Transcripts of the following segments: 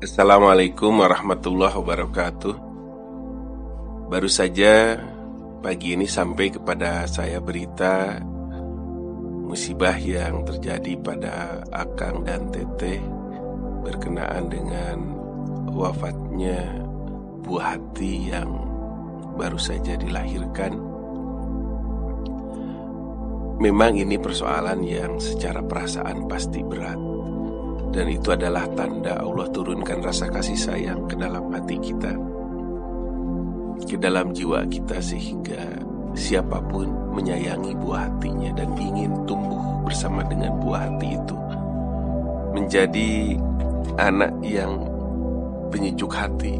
Assalamualaikum warahmatullahi wabarakatuh. Baru saja pagi ini sampai kepada saya berita musibah yang terjadi pada Akang dan Teteh berkenaan dengan wafatnya buah hati yang baru saja dilahirkan. Memang ini persoalan yang secara perasaan pasti berat, dan itu adalah tanda Allah turunkan rasa kasih sayang ke dalam hati kita, ke dalam jiwa kita, sehingga siapapun menyayangi buah hatinya dan ingin tumbuh bersama dengan buah hati itu, menjadi anak yang penyejuk hati,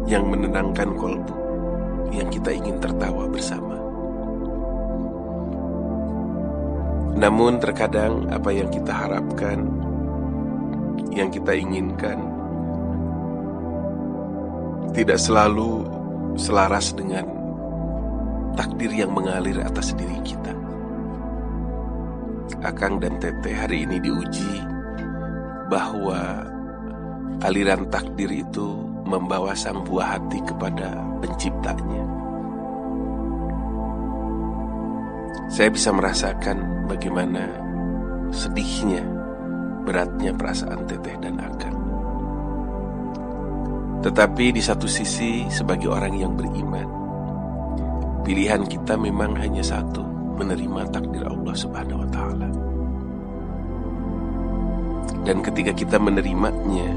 yang menenangkan kolbu, yang kita ingin tertawa bersama. Namun terkadang apa yang kita harapkan, yang kita inginkan, tidak selalu selaras dengan takdir yang mengalir atas diri kita. Akang dan Teteh hari ini diuji bahwa aliran takdir itu membawa sang buah hati kepada penciptanya. Saya bisa merasakan bagaimana sedihnya, beratnya perasaan Teteh dan Akang. Tetapi di satu sisi, sebagai orang yang beriman, pilihan kita memang hanya satu, menerima takdir Allah Subhanahu wa Ta'ala. Dan ketika kita menerimanya,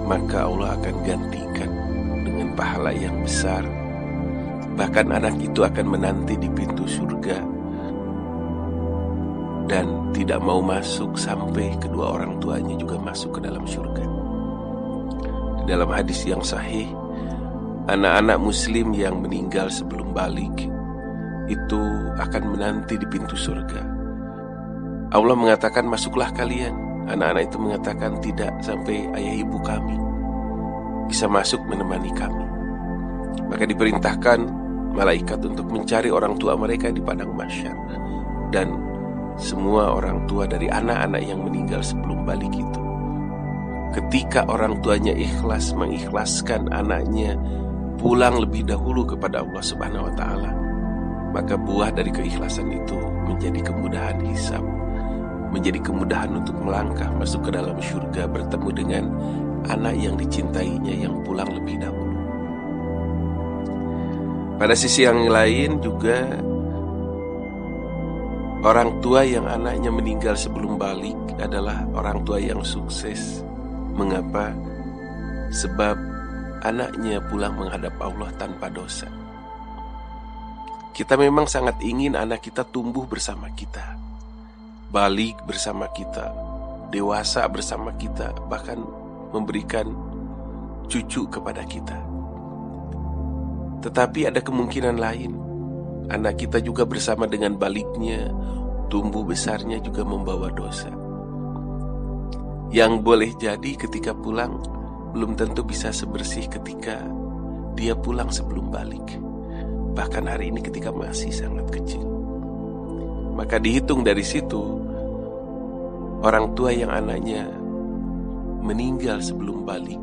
maka Allah akan gantikan dengan pahala yang besar. Bahkan anak itu akan menanti di pintu surga dan tidak mau masuk sampai kedua orang tuanya juga masuk ke dalam surga. Di dalam hadis yang sahih, anak-anak muslim yang meninggal sebelum balik itu akan menanti di pintu surga. Allah mengatakan, masuklah kalian. Anak-anak itu mengatakan, tidak, sampai ayah ibu kami bisa masuk menemani kami. Maka diperintahkan malaikat untuk mencari orang tua mereka di padang mahsyar. Dan semua orang tua dari anak-anak yang meninggal sebelum balik itu, ketika orang tuanya ikhlas mengikhlaskan anaknya pulang lebih dahulu kepada Allah Subhanahu wa Ta'ala, maka buah dari keikhlasan itu menjadi kemudahan hisab, menjadi kemudahan untuk melangkah masuk ke dalam surga, bertemu dengan anak yang dicintainya yang pulang lebih dahulu. Pada sisi yang lain juga, orang tua yang anaknya meninggal sebelum balik adalah orang tua yang sukses. Mengapa? Sebab anaknya pulang menghadap Allah tanpa dosa. Kita memang sangat ingin anak kita tumbuh bersama kita, balik bersama kita, dewasa bersama kita, bahkan memberikan cucu kepada kita. Tetapi ada kemungkinan lain, anak kita juga bersama dengan baliknya, tumbuh besarnya juga membawa dosa, yang boleh jadi ketika pulang belum tentu bisa sebersih ketika dia pulang sebelum balik, bahkan hari ini ketika masih sangat kecil. Maka dihitung dari situ, orang tua yang anaknya meninggal sebelum balik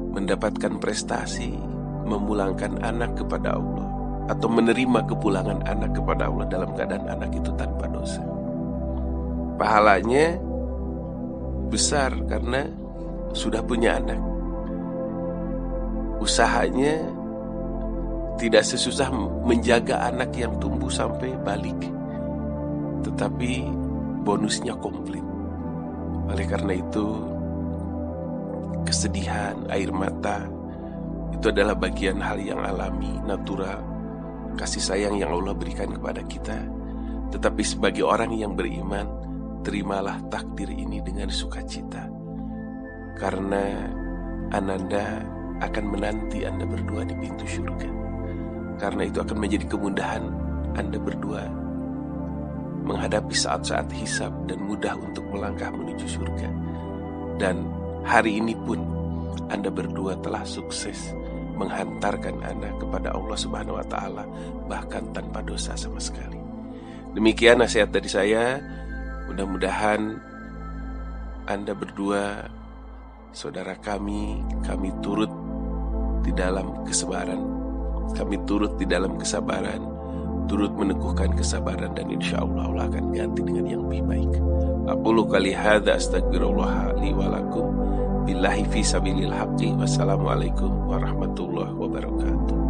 mendapatkan prestasi memulangkan anak kepada Allah, atau menerima kepulangan anak kepada Allah dalam keadaan anak itu tanpa dosa. Pahalanya besar karena sudah punya anak. Usahanya tidak sesusah menjaga anak yang tumbuh sampai balik, tetapi bonusnya komplit. Oleh karena itu, kesedihan, air mata itu adalah bagian hal yang alami, natural, kasih sayang yang Allah berikan kepada kita. Tetapi sebagai orang yang beriman, terimalah takdir ini dengan sukacita, karena Ananda akan menanti Anda berdua di pintu surga. Karena itu akan menjadi kemudahan Anda berdua menghadapi saat-saat hisab dan mudah untuk melangkah menuju surga. Dan hari ini pun Anda berdua telah sukses menghantarkan anak kepada Allah Subhanahu wa Ta'ala, bahkan tanpa dosa sama sekali. Demikian nasihat dari saya. Mudah-mudahan Anda berdua saudara kami turut di dalam kesabaran. Kami turut di dalam kesabaran, turut meneguhkan kesabaran, dan insya Allah Allah akan ganti dengan yang lebih baik. Aqulu qali hadza astaghfirullah li wa lakum billahi fi sabilil haqqi. Wassalamualaikum warahmatullahi wabarakatuh.